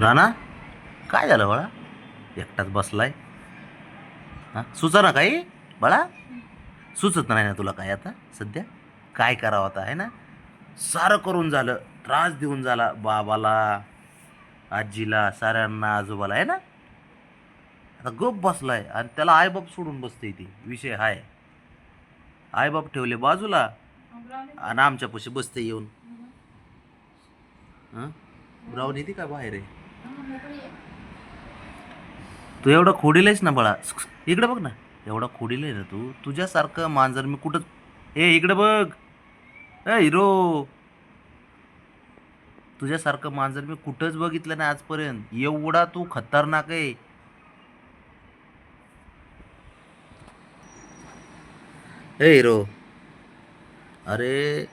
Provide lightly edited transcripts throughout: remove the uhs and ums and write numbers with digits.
राणा, काय झालं बाळा? एकटाच बसलाय. हा, सुचा ना काही बाळा? सुचत नाही ना तुला काय आता सध्या? काय करावं आता आहे ना? सारं करून झालं, त्रास देऊन झाला बाबाला, आजीला, साऱ्यांना, आजोबाला आहे ना. आता गप बसलाय आणि त्याला आईबाप सोडून बसते ती. विषय हाय, आईबाप ठेवले बाजूला आणि आमच्यापाशी बसते येऊन. हं? ब्राऊन येते का बाहेर आहे? तू एवढा खोडील आहेस ना बाळा. इकडे बघ ना. एवढा खोडील आहे ना तू. तुझ्यासारखं मांजर मी कुठं. ए इकडे बघ. ए हिरो. तुझ्यासारखं मांजर मी कुठंच बघितलं नाही आजपर्यंत. एवढा तू खतरनाक आहे. ए हिरो. अरे,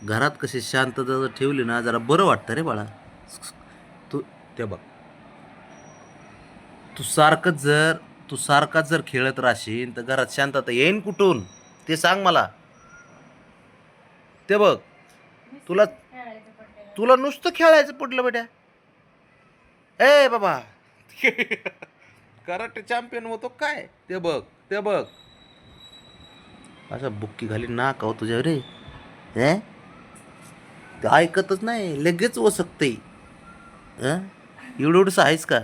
घरात कशी शांतता जर ठेवली ना जरा बरं वाटतं रे बाळा. तू ते बघ. तू सारखाच जर खेळत राहशील तर घरात शांतता येईन कुठून? ते सांग मला. ते बघ. तुला तुला नुसतं खेळायचं पडलं बेटा. ए बाबा. कराटे चॅम्पियन होतो काय? ते बघ. ते बघ. अशा बुक्की घाली ना का हो तुझ्या रे? हे ते ऐकतच नाही, लगेच वसकते. एवढंसं आहेस का?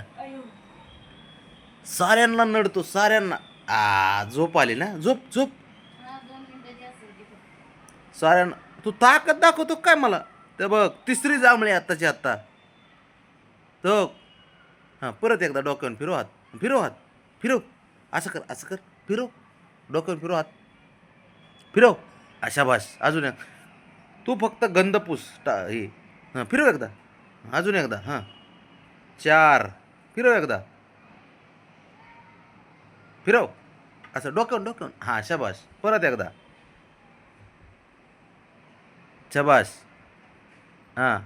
साऱ्यांना नडतो, साऱ्यांना. झोप आली ना? झोप झोप. साऱ्यांना. तू ताकद दाखवतो काय मला? ते बघ, तिसरी जांभळी आत्ताची आत्ता. तो. हां, परत एकदा डोक्यावर फिरव हात. फिरव हात. फिरव. असं कर, असं कर. फिरव. डोक्यावर फिरव हात. फिरव. शाबास. अजून एक. तू फक्त गंध पुस हे. हां, फिरव एकदा. अजून एकदा. हां. 4. फिरव एकदा. फिरव. असं डोक्यावर डोक्यावर. हां, शाबास. परत एकदा. शाबास. हां.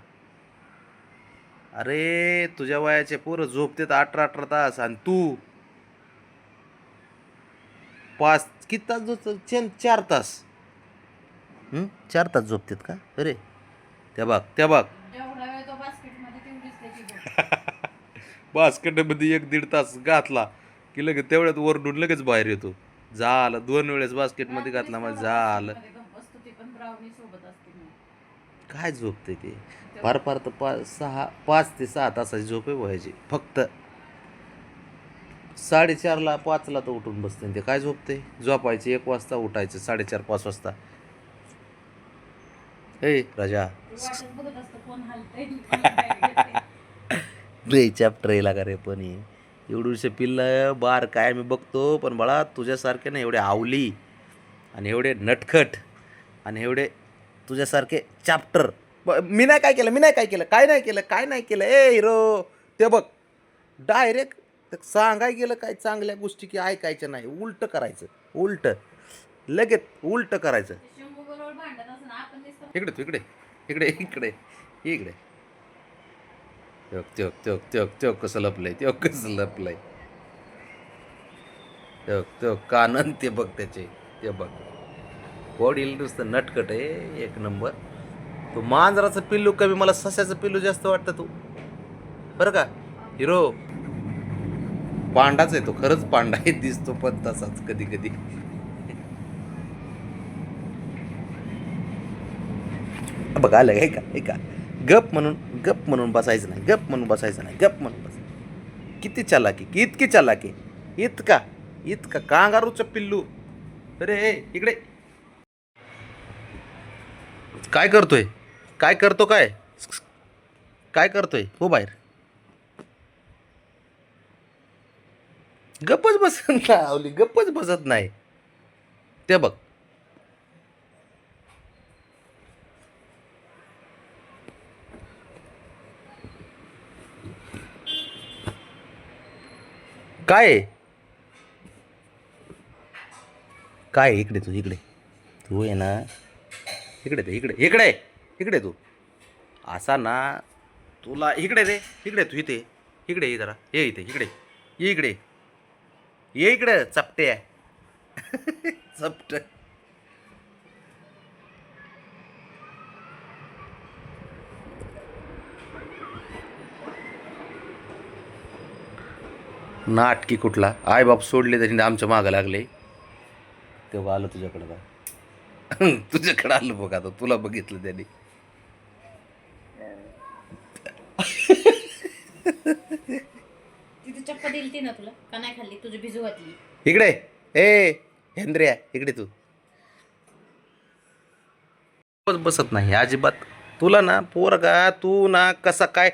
अरे, तुझ्या वयाचे पोरं झोपतेत 18-18 तास आणि तू 5 किती तास झोपतो? 4 तास. 4 तास झोपतेत का? अरे, त्या बघ, त्या बघ. बास्केटमध्ये 1-1.5 तास घातला की लगेच तेवढ्यात वरडून लगेच बाहेर येतो. झालं 2 वेळेस बास्केटमध्ये घातला मग झालं. काय झोपते ते? फार फार तर 5 ते 6 तासाची झोप आहे व्हायची फक्त. 4:30ला 5ला तर उठून बसते ते. काय झोपते? झोपायचे 1 वाजता, उठायचं 4:30-5 वाजता. ए राजा. रे चॅप्टर येला का रे पण हे? एवढूशे पिल्ल बार काय मी बघतो, पण बाळा तुझ्यासारखे ना एवढे आवली आणि एवढे नटखट आणि एवढे तुझ्यासारखे चॅप्टर. मी नाही काय केलं, मी नाही काय केलं, काय नाही केलं, काय नाही केलं. ए हिरो. ते बघ. डायरेक्ट सांगाय गेलं काय चांगल्या गोष्टी की ऐकायच्या नाही, उलट करायचं. उलट. लगेच उलट करायचं. इकडे तू इकडे. इकडे इकडे. इकडे. त्योक त्योक त्योक त्योक त्योक कसं लपलंय, त्योक कसं लपलंय. त्योक त्योक कानन ते बघ त्याचे. ते बघ. वडील नुसतं नटखट आहे एक नंबर. तू मांजराचं पिल्लू कमी, मला सस्याचं पिल्लू जास्त वाटतं तू. बरं का हिरो? पांडाच आहे तो, खरंच पांडा आहे दिसतो पण तसाच कधी कधी. बघ आलं हे का, हे का. गप म्हणून बसायचं नाही, गप म्हणून बसायचं नाही, गप म्हणून बस. किती चालाकी, इतकी चालाकी. इतका इतका कांगारूचं पिल्लू. अरे इकडे. काय करतोय? काय करतो काय? काय करतोय हो बाहेर? गप्पच बसत नाही आवली, गप्पच बसत नाही. ते बघ. काय आहे? काय आहे? इकडे तू, इकडे. तू आहे ना. इकडे ते, इकडे इकडे. इकडे तू. असा ना. तुला इकडे रे. इकडे तू इथे. इकडे ये जरा, ये इथे इकडे. ये इकडे. ये इकडे चपटे आहे. चपट. नाटकी कुठला आईबाप सोडले तरी आमच्या मागं लागले. तेव्हा आलं तुझ्याकडं का तुझ्याकडं आलं बघ आता तुला बघितलं त्यांनी. तिथे चप्पल दिली ती ना तुला का नाही खाल्ली तुझी भिजू घातली. इकडे ए हेंद्र्या इकडे तू बसत नाही अजिबात. तुला ना पोरगा तू ना कसा काय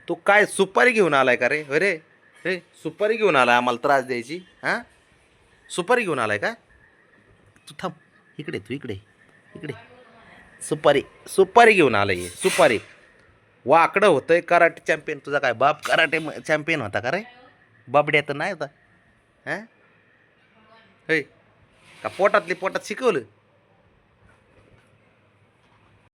तू काय सुपारी घेऊन आलाय का रे अरे रे सुपारी घेऊन आलाय आम्हाला त्रास द्यायची हां सुपारी घेऊन आलाय का तू थांब इकडे तू इकडे इकडे सुपारी सुपारी घेऊन आलाय सुपारी वाकडं होतंय कराटे चॅम्पियन तुझा काय बाप कराटे चॅम्पियन होता का रे बाबड्या तर नाही होता हां होय का पोटातली पोटात शिकवलं